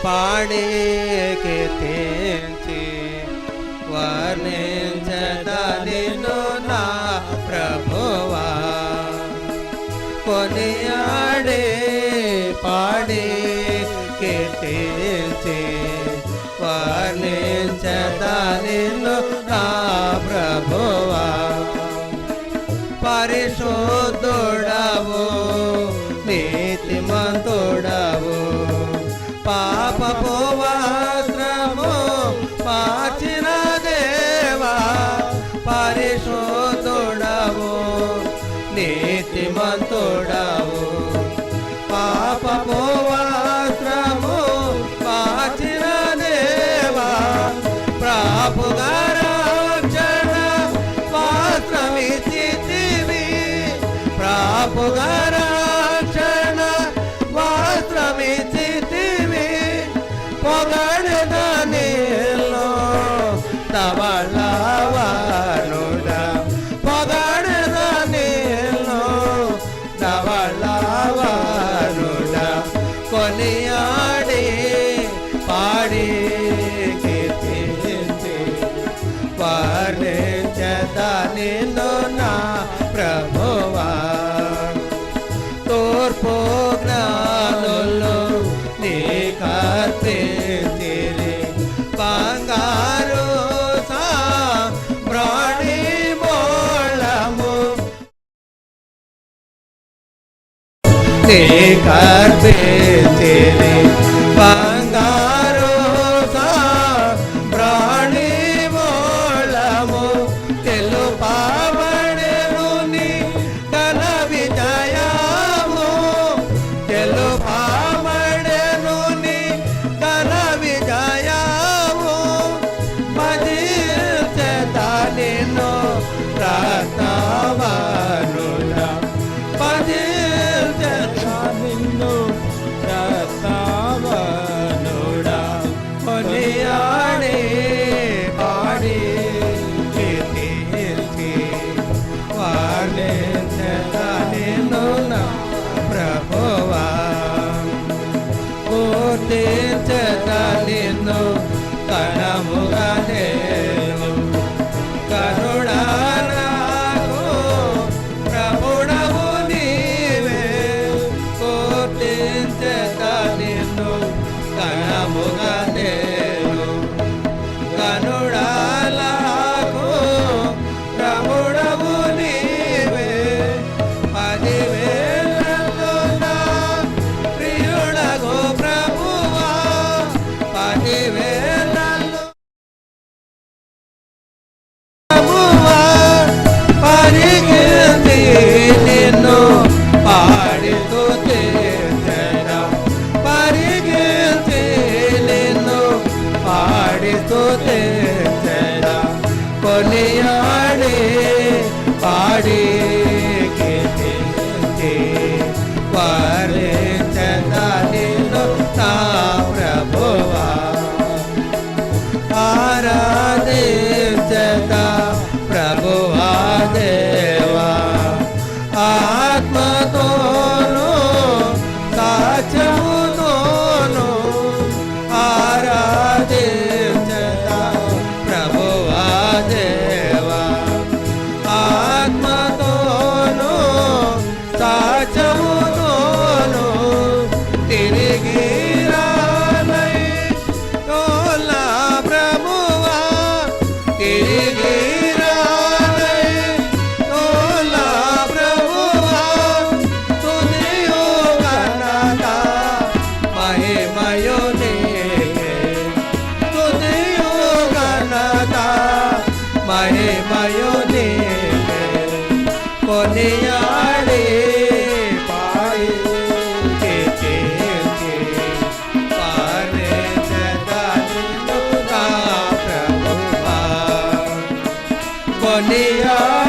పాడి కీర్తించి వర్ణించదా నిన్ను నా ప్రభువా కొనియాడే పాడి కీర్తించి వర్ణించదా నిన్ను నా ప్రభువా పరిశుద్ధుడవు నీతిమంతుడవు పాపపు వస్త్రము మార్చిన దేవా పరిశుద్ధుడవు నీతిమంతుడవు పాపపు వస్త్రము మార్చిన దేవా ప్రభుగా రక్షణ వస్త్రమిచ్చితివి ప్రభుగా రక్షణ వస్త్రమిచ్చితివి పొగడద నీలో ధవళవనుడా పొగడద నీలో ధవళవనుడా కొనియాడి పాడి కీర్తించి వర్ణించదా నిన్ను నా ప్రభువా తూర్పు జ్ఞానులు నీకర్పించిరి బంగారు సాంబ్రాణి మూలము నీకర్పించిరి బంగారు సాంబ్రాణి మూలము తెలుపబడెను నీ ఘన విజయము తెలుపబడెను నీ ఘన విజయము భజించెదా నిన్ను రత్నవనుడా భజించెదా నిన్ను రత్నవనుడా కొనియాడి పాడి కీర్తించి వర్ణించెదా నిన్ను నా ప్రభువా పూర్తించెదా నిన్ను కనముగా నేను కరుణా నాకు ప్రభుడవు నీవే పూర్తించెదా నిన్ను కనముగా నేను కనుడాలకు ప్రభుడవు నీవే పదివేలలో నా ప్రియుడగు ప్రభువా పదివేలలో ప్రభువా పరిగెత్తి నిన్ను పాడి స్తుతించెదా పరిగెత్తి నిన్ను పాడి స్తుతించెదా కొనియాడి పాడి కీర్తించి వర్ణించెదా నిన్ను నా ప్రభువా ఆరాధించెదా ప్రభువా దేవా ఆత్మతోను సాక్ష్యముతోను ఆరాధించెదా ప్రభువా దేవా ఆత్మతోను సాక్ష్యముతోను తిరిగి రానై తోలా ప్రభువా తిరిగి రానై తోలా ప్రభువా తుదియు ఘనత మహిమయు నీకే తుదియు ఘనత మహిమయు నీకే కొనియాడి పాడి కీర్తించి వర్ణించెదా నిన్ను నా ప్రభువా కొనియాడి